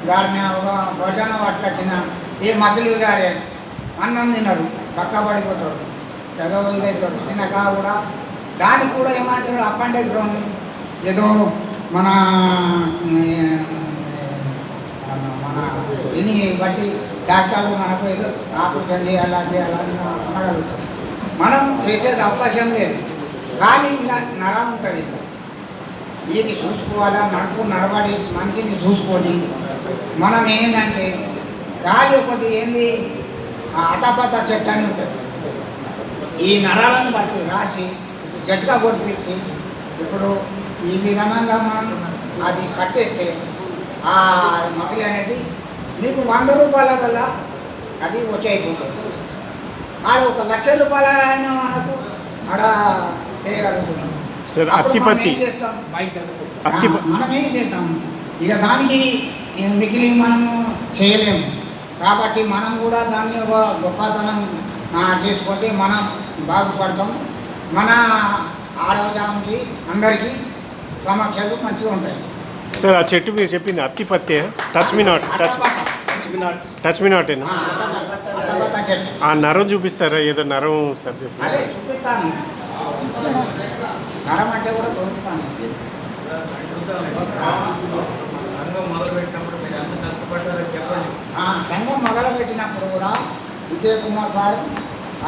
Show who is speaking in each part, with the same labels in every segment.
Speaker 1: గారిని ఒక భోజనం పట్టుకొచ్చిన ఏ మకిలి గారే అన్నం తినరు పక్క పడిపోతారు ఏదో ఇదవుతారు తినక కూడా దానికి కూడా ఏమంటారు అపెండిక్స్ ఏదో మన మన దీన్ని బట్టి డాక్టర్లు మనకు ఏదో ఆపరేషన్ చేయాలని అనగలుగుతాం. మనం చేసేది అవకాశం లేదు కానీ ఇలా నరం ఉంటుంది. ఇది చూసుకోవాలా నడబడి మనిషిని చూసుకొని మనం ఏంటంటే గాలి ఒకటి ఏంది అతపత చెట్టు అని ఉంటుంది. ఈ నరాలను బట్టి రాసి జట్గా కొట్టించి ఇప్పుడు ఈ విధానంగా మనం అది కట్టేస్తే ఆ మకిలి అనేది నీకు 100 రూపాయల వల్ల అది వచ్చి అయిపోతుంది. ఆడ 1,00,000 రూపాయల అయినా మనకు ఆడ చేయగలుగుతున్నాం. మనం ఏం చేస్తాం ఇక దానికి మిగిలి మనము చేయలేము కాబట్టి మనం కూడా దాన్ని ఒక గొప్పతనం చేసుకుంటే మనం బాగుపడతాం. మన ఆరోగ్యానికి అందరికీ సమస్యలు మంచిగా ఉంటాయి.
Speaker 2: సార్ ఆ చెట్టు మీరు చెప్పింది అత్తిపత్తి టచ్ మీ నాట్ ఆ నరం చూపిస్తారా? ఏదో నరం సార్ చేస్తారు.
Speaker 1: చూపిస్తాను, నరం అంటే కూడా చూపిస్తాను. సంఘం మొదలుపెట్టినప్పుడు కూడా విజయ్ కుమార్ సార్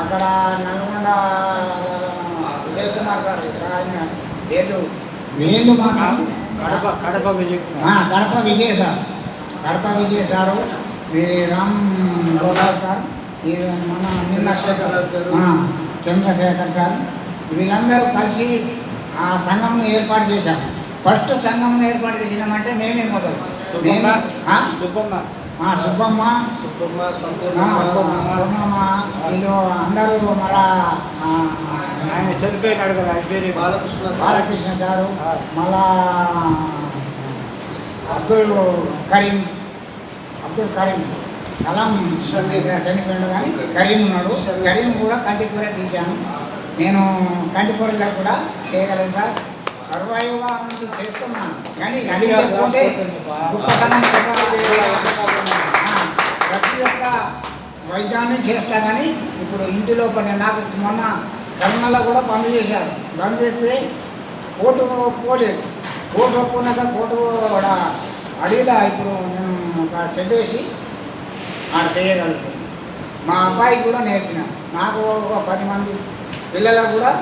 Speaker 1: అక్కడ నల్గొండ విజయ్ కుమార్ సార్ ఆయన వేళ్ళు మాత్రం Kadapa Vijay sir sir Ram Gopal sir మన చంద్రశేఖర్ సార్ వీళ్ళందరూ కలిసి ఆ సంఘంను ఏర్పాటు చేశారు. ఫస్ట్ సంఘంను ఏర్పాటు చేసినామంటే మేమే మొదలు సుబ్బమ్మ వీళ్ళు అందరూ మన ఆయన చనిపోయినాడు కదా బాలకృష్ణ సారు, మళ్ళా అబ్దుల్ కరీం సలాం చనిపోయాడు కానీ కరీం ఉన్నాడు. కరీం కూడా కంటిపూర తీశాను నేను. కంటిపూరలో కూడా చేయగలిగిన సర్వయోగా చేస్తున్నాను కానీ అది చెప్పుకుంటే గొప్పతనం ప్రతి ఒక్క వైద్యాన్ని చేస్తా. కానీ ఇప్పుడు ఇంటి లోపల నాకు మొన్న కర్మలో కూడా బంద్ చేశారు. బంద్ చేస్తే కోర్టు పోలేదు. కోర్టు ఒప్పుకున్నాక కోర్టు కూడా అడిగిలా ఇప్పుడు నేను ఒక షెడ్ వేసి ఆడ చేయగలుగుతాను. మా అబ్బాయికి కూడా నేర్పిన. నాకు ఒక 10 మంది పిల్లలకు కూడా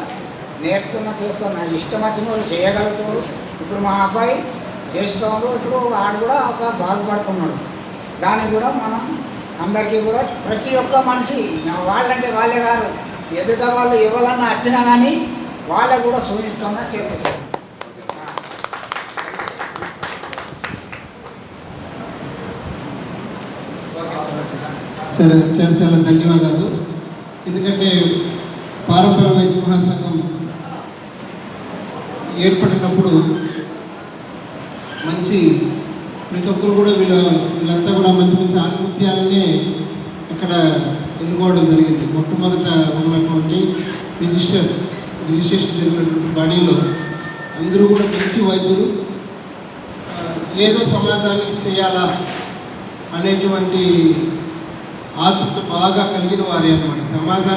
Speaker 1: చేస్తున్నా. ఇష్టం వచ్చిన వాళ్ళు చేయగలుగుతారు. ఇప్పుడు మా అబ్బాయి చేస్తున్నాడు. ఇప్పుడు వాడు కూడా ఒక బాగుపడుతున్నాడు. దానికి కూడా మనం అందరికీ కూడా ప్రతి ఒక్క మనిషి వాళ్ళంటే వాళ్ళే కాదు, ఎదుట వాళ్ళు ఎవరన్నా వచ్చినా కానీ వాళ్ళకు కూడా సూచిస్తున్నా చేపిస్తారు.
Speaker 3: సరే, చాలా చాలా ధన్యవాదాలు. ఎందుకంటే పారంపర్య వైద్య మహాసంఘం ఏర్పడినప్పుడు మంచి ప్రతి ఒక్కరు కూడా వీళ్ళంతా కూడా మంచి మంచి ఆత్మహత్యాలనే ఇక్కడ ఎన్నుకోవడం జరిగింది. మొట్టమొదట ఉన్నటువంటి రిజిస్ట్రేషన్ జరిగినటువంటి బాడీలో అందరూ కూడా మంచి వైద్యులు, ఏదో సమాజానికి చేయాలా అనేటువంటి ఆతృత బాగా కలిగిన వారే అన్నమాట. సమాజానికి